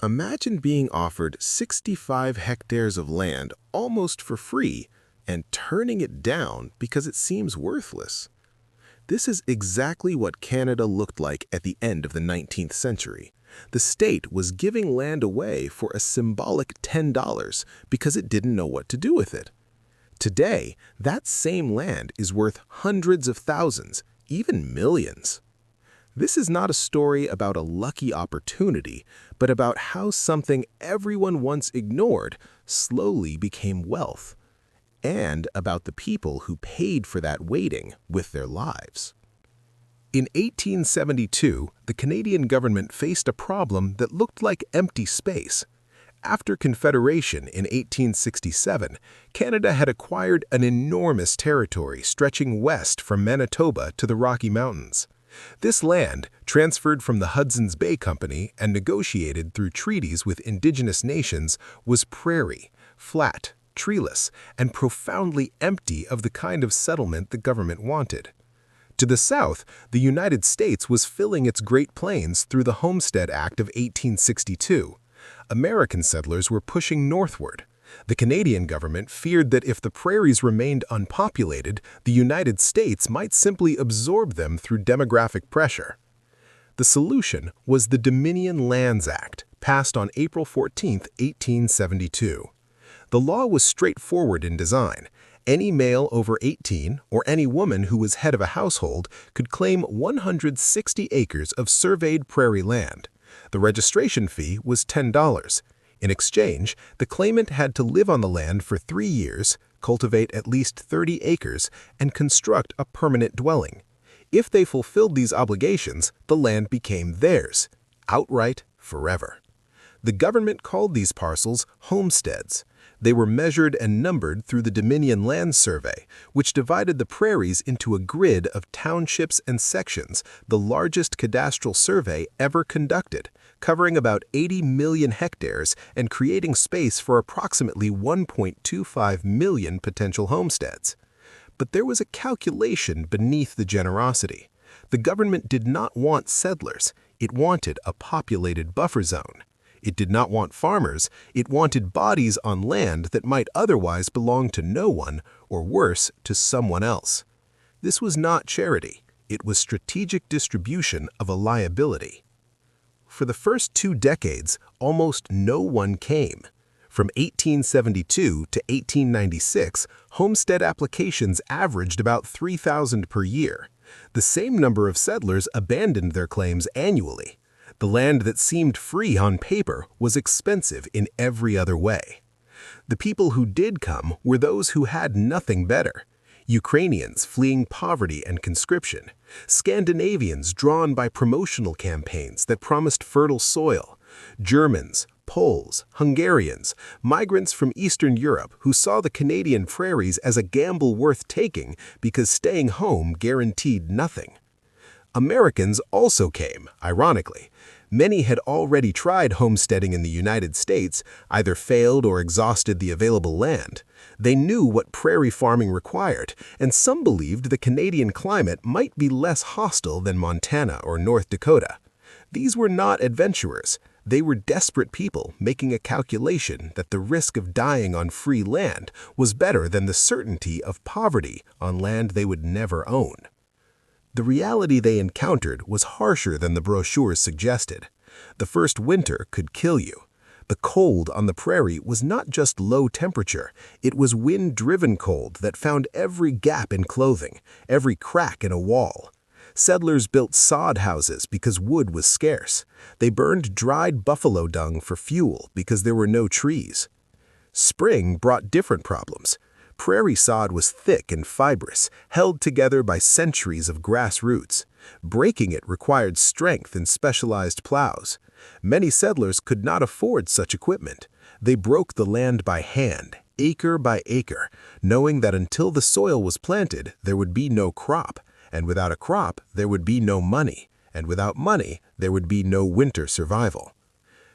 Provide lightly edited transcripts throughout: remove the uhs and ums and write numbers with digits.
Imagine being offered 65 hectares of land almost for free and turning it down because it seems worthless. This is exactly what Canada looked like at the end of the 19th century. The state was giving land away for a symbolic $10 because it didn't know what to do with it. Today, that same land is worth hundreds of thousands, even millions. This is not a story about a lucky opportunity, but about how something everyone once ignored slowly became wealth, and about the people who paid for that waiting with their lives. In 1872, the Canadian government faced a problem that looked like empty space. After Confederation in 1867, Canada had acquired an enormous territory stretching west from Manitoba to the Rocky Mountains. This land, transferred from the Hudson's Bay Company and negotiated through treaties with indigenous nations, was prairie, flat, treeless, and profoundly empty of the kind of settlement the government wanted. To the south, the United States was filling its Great Plains through the Homestead Act of 1862. American settlers were pushing northward. The Canadian government feared that if the prairies remained unpopulated, the United States might simply absorb them through demographic pressure. The solution was the Dominion Lands Act, passed on April 14, 1872. The law was straightforward in design. Any male over 18 or any woman who was head of a household could claim 160 acres of surveyed prairie land. The registration fee was $10. In exchange, the claimant had to live on the land for 3 years, cultivate at least 30 acres, and construct a permanent dwelling. If they fulfilled these obligations, the land became theirs, outright, forever. The government called these parcels homesteads. They were measured and numbered through the Dominion Land Survey, which divided the prairies into a grid of townships and sections, the largest cadastral survey ever conducted, covering about 80 million hectares and creating space for approximately 1.25 million potential homesteads. But there was a calculation beneath the generosity. The government did not want settlers. It wanted a populated buffer zone. It did not want farmers. It wanted bodies on land that might otherwise belong to no one, or worse, to someone else. This was not charity. It was strategic distribution of a liability. For the first 2 decades, almost no one came. From 1872 to 1896, homestead applications averaged about 3,000 per year. The same number of settlers abandoned their claims annually. The land that seemed free on paper was expensive in every other way. The people who did come were those who had nothing better. Ukrainians fleeing poverty and conscription, Scandinavians drawn by promotional campaigns that promised fertile soil, Germans, Poles, Hungarians, migrants from Eastern Europe who saw the Canadian prairies as a gamble worth taking because staying home guaranteed nothing. Americans also came, ironically. Many had already tried homesteading in the United States, either failed or exhausted the available land. They knew what prairie farming required, and some believed the Canadian climate might be less hostile than Montana or North Dakota. These were not adventurers. They were desperate people making a calculation that the risk of dying on free land was better than the certainty of poverty on land they would never own. The reality they encountered was harsher than the brochures suggested. The first winter could kill you. The cold on the prairie was not just low temperature, it was wind-driven cold that found every gap in clothing, every crack in a wall. Settlers built sod houses because wood was scarce. They burned dried buffalo dung for fuel because there were no trees. Spring brought different problems. Prairie sod was thick and fibrous, held together by centuries of grass roots. Breaking it required strength and specialized plows. Many settlers could not afford such equipment. They broke the land by hand, acre by acre, knowing that until the soil was planted, there would be no crop, and without a crop, there would be no money, and without money, there would be no winter survival.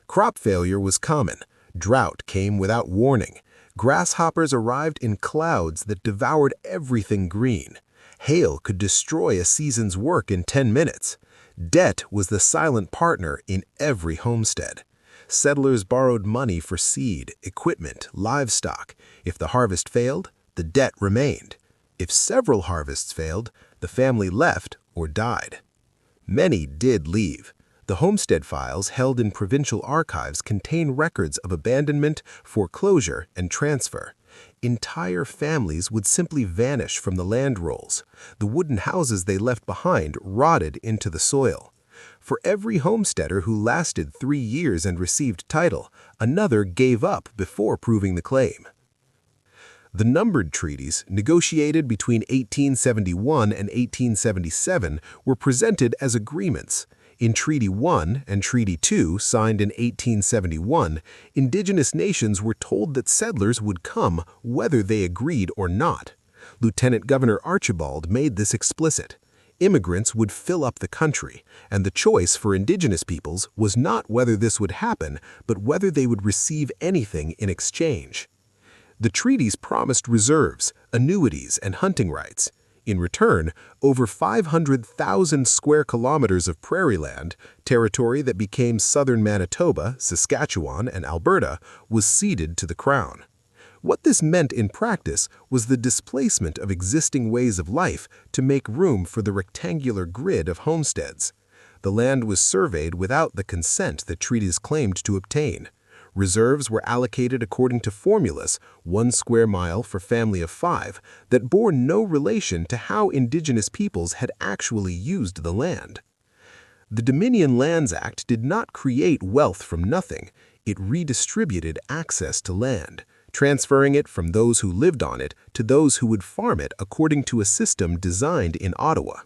Crop failure was common. Drought came without warning. Grasshoppers arrived in clouds that devoured everything green. Hail could destroy a season's work in 10 minutes. Debt was the silent partner in every homestead. Settlers borrowed money for seed, equipment, livestock. If the harvest failed, the debt remained. If several harvests failed, the family left or died. Many did leave. The homestead files held in provincial archives contain records of abandonment, foreclosure, and transfer. Entire families would simply vanish from the land rolls. The wooden houses they left behind rotted into the soil. For every homesteader who lasted 3 years and received title, another gave up before proving the claim. The numbered treaties, negotiated between 1871 and 1877, were presented as agreements. In Treaty 1 and Treaty 2, signed in 1871, indigenous nations were told that settlers would come whether they agreed or not. Lieutenant Governor Archibald made this explicit. Immigrants would fill up the country, and the choice for indigenous peoples was not whether this would happen, but whether they would receive anything in exchange. The treaties promised reserves, annuities, and hunting rights. In return, over 500,000 square kilometers of prairie land, territory that became southern Manitoba, Saskatchewan, and Alberta, was ceded to the Crown. What this meant in practice was the displacement of existing ways of life to make room for the rectangular grid of homesteads. The land was surveyed without the consent that treaties claimed to obtain. Reserves were allocated according to formulas, 1 square mile for family of 5, that bore no relation to how indigenous peoples had actually used the land. The Dominion Lands Act did not create wealth from nothing. It redistributed access to land, transferring it from those who lived on it to those who would farm it according to a system designed in Ottawa.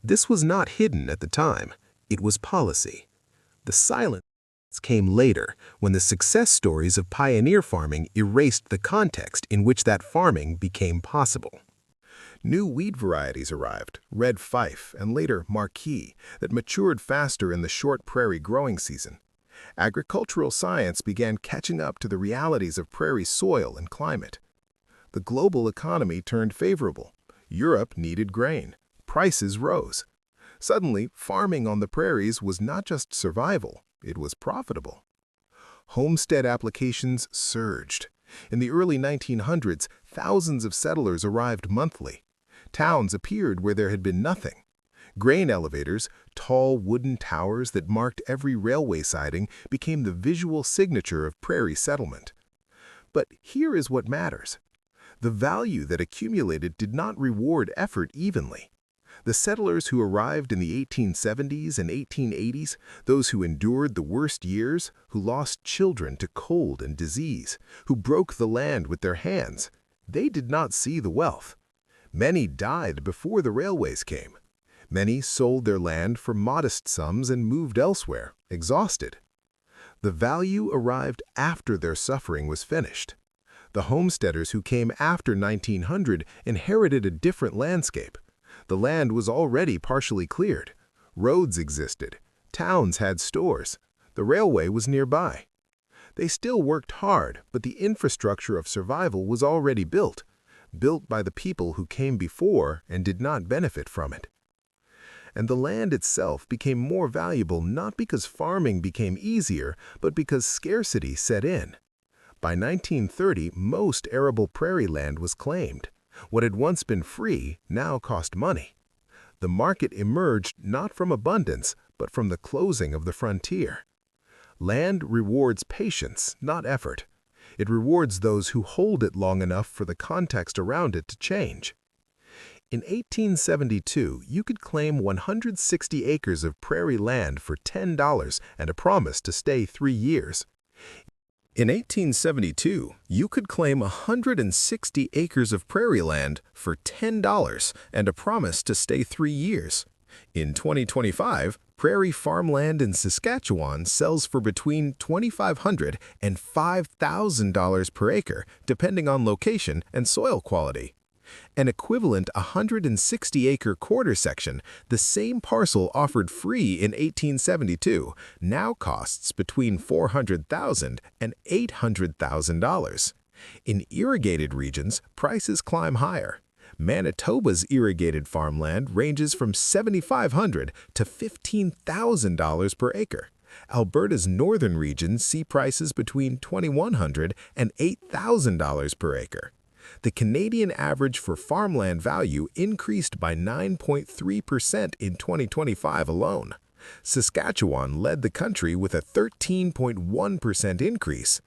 This was not hidden at the time. It was policy. The silence came later, when the success stories of pioneer farming erased the context in which that farming became possible. New wheat varieties arrived, red fife and later marquis, that matured faster in the short prairie growing season. Agricultural science began catching up to the realities of prairie soil and climate. The global economy turned favorable. Europe needed grain. Prices rose. Suddenly, farming on the prairies was not just survival, it was profitable. Homestead applications surged. In the early 1900s, thousands of settlers arrived monthly. Towns appeared where there had been nothing. Grain elevators, tall wooden towers that marked every railway siding, became the visual signature of prairie settlement. But here is what matters. The value that accumulated did not reward effort evenly. The settlers who arrived in the 1870s and 1880s, those who endured the worst years, who lost children to cold and disease, who broke the land with their hands, they did not see the wealth. Many died before the railways came. Many sold their land for modest sums and moved elsewhere, exhausted. The value arrived after their suffering was finished. The homesteaders who came after 1900 inherited a different landscape. The land was already partially cleared. Roads existed. Towns had stores. The railway was nearby. They still worked hard, but the infrastructure of survival was already built by the people who came before and did not benefit from it. And the land itself became more valuable not because farming became easier, but because scarcity set in. By 1930, most arable prairie land was claimed. What had once been free now cost money. The market emerged not from abundance, but from the closing of the frontier. Land rewards patience, not effort. It rewards those who hold it long enough for the context around it to change. In 1872, you could claim 160 acres of prairie land for $10 and a promise to stay 3 years. In 1872, you could claim 160 acres of prairie land for $10 and a promise to stay 3 years. In 2025, prairie farmland in Saskatchewan sells for between $2,500 and $5,000 per acre, depending on location and soil quality. An equivalent 160-acre quarter section, the same parcel offered free in 1872, now costs between $400,000 and $800,000. In irrigated regions, prices climb higher. Manitoba's irrigated farmland ranges from $7,500 to $15,000 per acre. Alberta's northern regions see prices between $2,100 and $8,000 per acre. The Canadian average for farmland value increased by 9.3% in 2025 alone. Saskatchewan led the country with a 13.1% increase.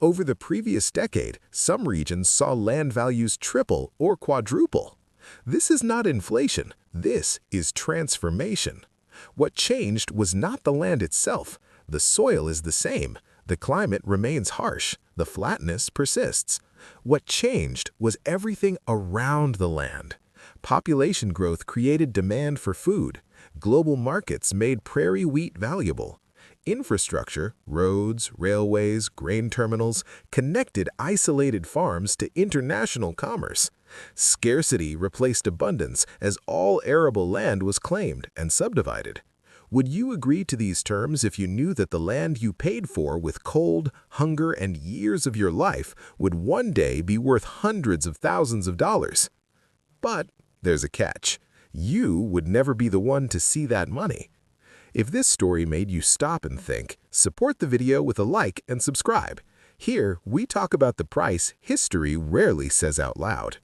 Over the previous decade, some regions saw land values triple or quadruple. This is not inflation, this is transformation. What changed was not the land itself. The soil is the same. The climate remains harsh. The flatness persists. What changed was everything around the land. Population growth created demand for food. Global markets made prairie wheat valuable. Infrastructure, roads, railways, grain terminals, connected isolated farms to international commerce. Scarcity replaced abundance as all arable land was claimed and subdivided. Would you agree to these terms if you knew that the land you paid for with cold, hunger, and years of your life would one day be worth hundreds of thousands of dollars? But there's a catch. You would never be the one to see that money. If this story made you stop and think, support the video with a like and subscribe. Here, we talk about the price history rarely says out loud.